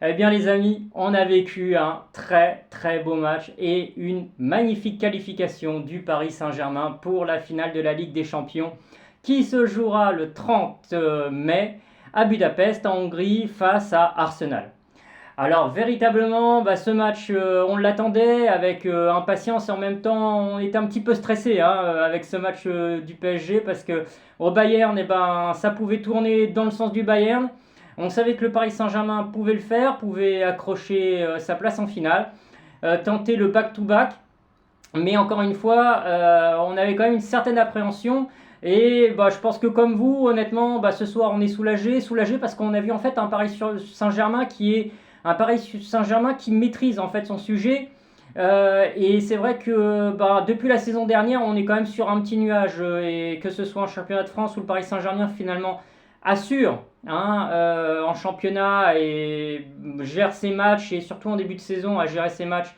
Eh bien les amis, on a vécu un très très beau match et une magnifique qualification du Paris Saint-Germain pour la finale de la Ligue des Champions qui se jouera le 30 mai à Budapest en Hongrie face à Arsenal. Alors véritablement, ce match, on l'attendait avec impatience et en même temps on était un petit peu stressé avec ce match du PSG parce que au Bayern, ça pouvait tourner dans le sens du Bayern. On savait que le Paris Saint-Germain pouvait le faire, pouvait accrocher sa place en finale, tenter le back-to-back. Mais encore une fois, on avait quand même une certaine appréhension. Et je pense que comme vous, honnêtement, ce soir on est soulagé parce qu'on a vu en fait un Paris Saint-Germain qui est un Paris Saint-Germain qui maîtrise en fait son sujet. Et c'est vrai que depuis la saison dernière, on est quand même sur un petit nuage. Et que ce soit en championnat de France ou le Paris Saint-Germain finalement assure en championnat et gère ses matchs et surtout en début de saison à gérer ses matchs.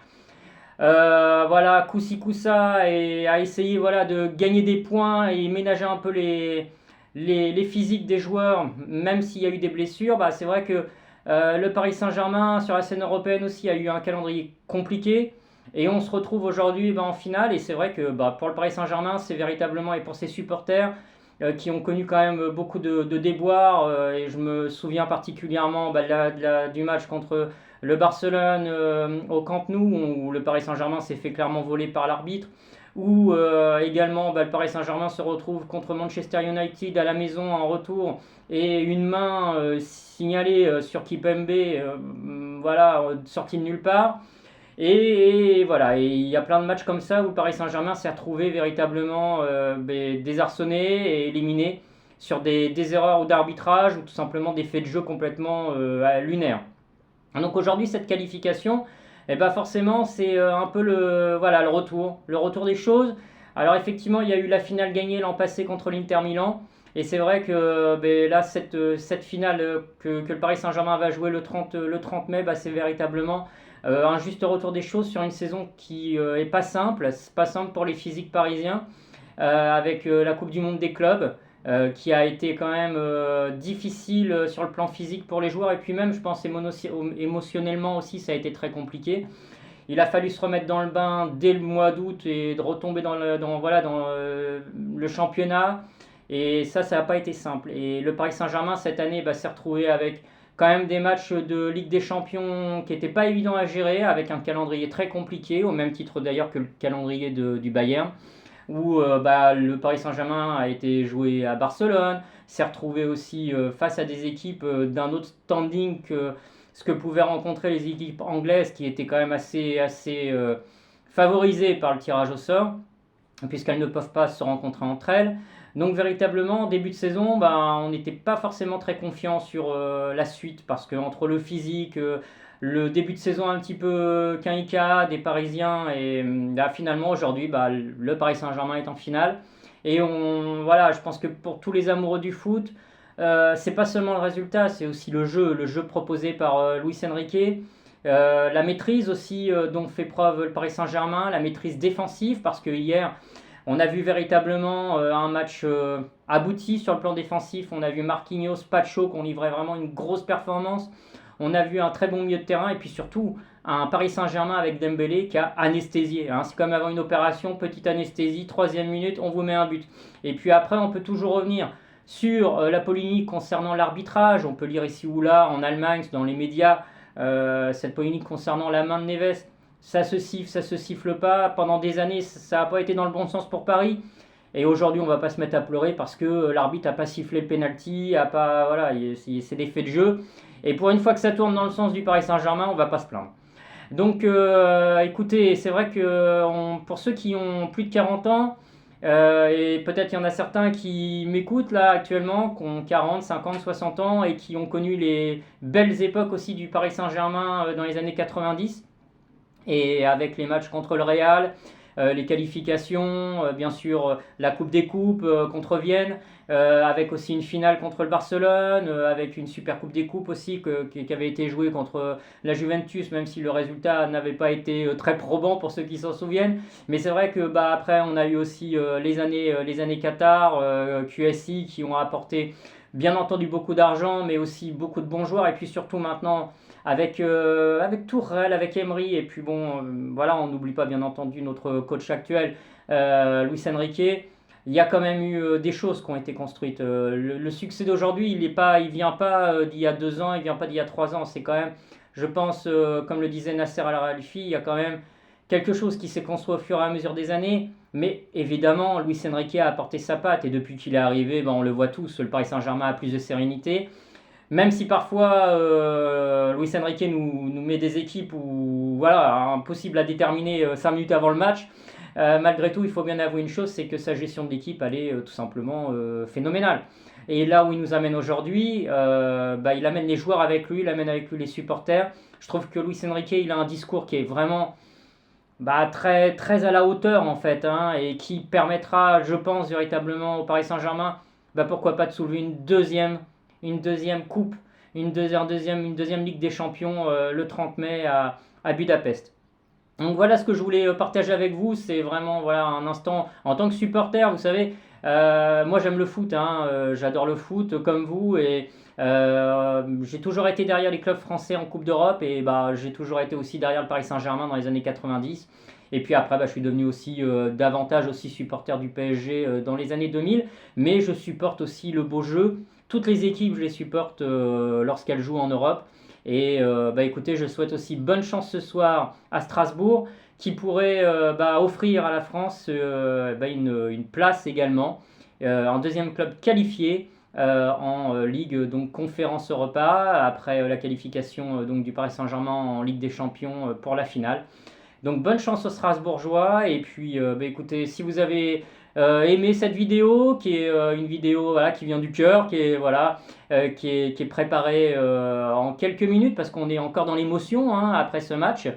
Voilà, coup-ci coup-ça et à essayer de gagner des points et ménager un peu les physiques des joueurs, même s'il y a eu des blessures. C'est vrai que le Paris Saint-Germain sur la scène européenne aussi a eu un calendrier compliqué et on se retrouve aujourd'hui en finale et c'est vrai que pour le Paris Saint-Germain c'est véritablement et pour ses supporters qui ont connu quand même beaucoup de déboires et je me souviens particulièrement du match contre le Barcelone au Camp Nou où le Paris Saint-Germain s'est fait clairement voler par l'arbitre ou également le Paris Saint-Germain se retrouve contre Manchester United à la maison en retour et une main signalée sur Kipembe sortie de nulle part. Et voilà, et il y a plein de matchs comme ça où le Paris Saint-Germain s'est retrouvé véritablement désarçonné et éliminé sur des erreurs ou d'arbitrage ou tout simplement des faits de jeu complètement lunaires. Donc aujourd'hui, cette qualification, forcément, c'est un peu le retour des choses. Alors effectivement, il y a eu la finale gagnée l'an passé contre l'Inter Milan. Et c'est vrai que là, cette finale que le Paris Saint-Germain va jouer le 30 mai, c'est véritablement un juste retour des choses sur une saison qui est pas simple. C'est pas simple pour les physiques parisiens avec la Coupe du Monde des clubs. Qui a été quand même difficile sur le plan physique pour les joueurs et puis même je pense émotionnellement aussi ça a été très compliqué. Il a fallu se remettre dans le bain dès le mois d'août et de retomber dans le championnat et ça n'a pas été simple. Et le Paris Saint-Germain cette année s'est retrouvé avec quand même des matchs de Ligue des Champions qui n'étaient pas évidents à gérer avec un calendrier très compliqué au même titre d'ailleurs que le calendrier du Bayern où le Paris Saint-Germain a été joué à Barcelone, s'est retrouvé aussi face à des équipes d'un autre standing que ce que pouvaient rencontrer les équipes anglaises qui étaient quand même assez favorisées par le tirage au sort, puisqu'elles ne peuvent pas se rencontrer entre elles. Donc véritablement, début de saison, on n'était pas forcément très confiant sur la suite, parce qu'entre le physique, le début de saison un petit peu quinca des Parisiens et finalement aujourd'hui le Paris Saint-Germain est en finale et je pense que pour tous les amoureux du foot c'est pas seulement le résultat, c'est aussi le jeu proposé par Luis Enrique, la maîtrise aussi dont fait preuve le Paris Saint-Germain, la maîtrise défensive parce que hier on a vu véritablement un match abouti sur le plan défensif. On a vu Marquinhos, Pacho qui ont livré vraiment une grosse performance. On a vu un très bon milieu de terrain et puis surtout un Paris Saint-Germain avec Dembélé qui a anesthésié. C'est comme avant une opération, petite anesthésie, 3e minute, on vous met un but. Et puis après, on peut toujours revenir sur la polémique concernant l'arbitrage. On peut lire ici ou là en Allemagne, dans les médias, cette polémique concernant la main de Neves. Ça se siffle pas. Pendant des années, ça n'a pas été dans le bon sens pour Paris. Et aujourd'hui, on va pas se mettre à pleurer parce que l'arbitre n'a pas sifflé le penalty, c'est des faits de jeu. Et pour une fois que ça tourne dans le sens du Paris Saint-Germain, on va pas se plaindre. Donc écoutez, c'est vrai que pour ceux qui ont plus de 40 ans, et peut-être il y en a certains qui m'écoutent là actuellement, qui ont 40, 50, 60 ans et qui ont connu les belles époques aussi du Paris Saint-Germain dans les années 90, et avec les matchs contre le Real, les qualifications, bien sûr la Coupe des Coupes contre Vienne, avec aussi une finale contre le Barcelone, avec une Super Coupe des Coupes aussi qui avait été jouée contre la Juventus, même si le résultat n'avait pas été très probant pour ceux qui s'en souviennent. Mais c'est vrai que après on a eu aussi les années Qatar, QSI qui ont apporté bien entendu beaucoup d'argent, mais aussi beaucoup de bons joueurs, et puis surtout maintenant avec Tourelle, avec Emery, et puis bon, voilà, on n'oublie pas bien entendu notre coach actuel, Luis Enrique. Il y a quand même eu des choses qui ont été construites. Le succès d'aujourd'hui, il vient pas d'il y a 2 ans, il vient pas d'il y a 3 ans. C'est quand même, je pense, comme le disait Nasser Al-Khelaifi, il y a quand même quelque chose qui s'est construit au fur et à mesure des années. Mais évidemment, Luis Enrique a apporté sa patte et depuis qu'il est arrivé, ben, on le voit tous, le Paris Saint-Germain a plus de sérénité. Même si parfois Luis Enrique nous met des équipes où voilà, impossible à déterminer 5 minutes avant le match, malgré tout, il faut bien avouer une chose, c'est que sa gestion de l'équipe, elle est tout simplement phénoménale. Et là où il nous amène aujourd'hui, bah, il amène les joueurs avec lui, il amène avec lui les supporters. Je trouve que Luis Enrique, il a un discours qui est vraiment bah, très, très à la hauteur en fait, hein, et qui permettra, je pense, véritablement au Paris Saint-Germain, bah, pourquoi pas de soulever une deuxième coupe, une deuxième Ligue des Champions le 30 mai à Budapest. Donc voilà ce que je voulais partager avec vous. C'est vraiment voilà, un instant en tant que supporter, vous savez, moi j'aime le foot, hein, j'adore le foot comme vous et j'ai toujours été derrière les clubs français en Coupe d'Europe et bah, j'ai toujours été aussi derrière le Paris Saint-Germain dans les années 90. Et puis après, bah, je suis devenu aussi davantage aussi supporter du PSG dans les années 2000. Mais je supporte aussi le beau jeu. Toutes les équipes, je les supporte lorsqu'elles jouent en Europe. Et bah, écoutez, je souhaite aussi bonne chance ce soir à Strasbourg, qui pourrait bah, offrir à la France bah, une place également, un deuxième club qualifié en Ligue donc Conférence Europa, après la qualification donc du Paris Saint-Germain en Ligue des Champions pour la finale. Donc bonne chance aux Strasbourgeois. Et puis bah, écoutez, si vous avez aimé cette vidéo, qui est une vidéo voilà, qui vient du cœur, qui est préparée en quelques minutes, parce qu'on est encore dans l'émotion hein, après ce match.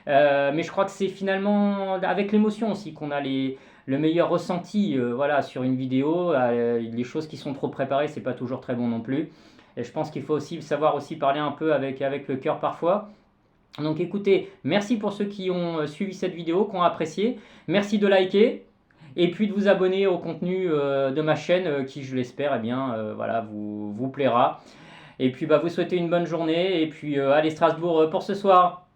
Mais je crois que c'est finalement avec l'émotion aussi qu'on a le meilleur ressenti voilà, sur une vidéo. Les choses qui sont trop préparées, c'est pas toujours très bon non plus. Et je pense qu'il faut aussi savoir aussi parler un peu avec le cœur parfois. Donc écoutez, merci pour ceux qui ont suivi cette vidéo, qui ont apprécié. Merci de liker et puis de vous abonner au contenu de ma chaîne qui, je l'espère, eh bien, voilà, vous plaira. Et puis bah, vous souhaitez une bonne journée et puis allez Strasbourg pour ce soir.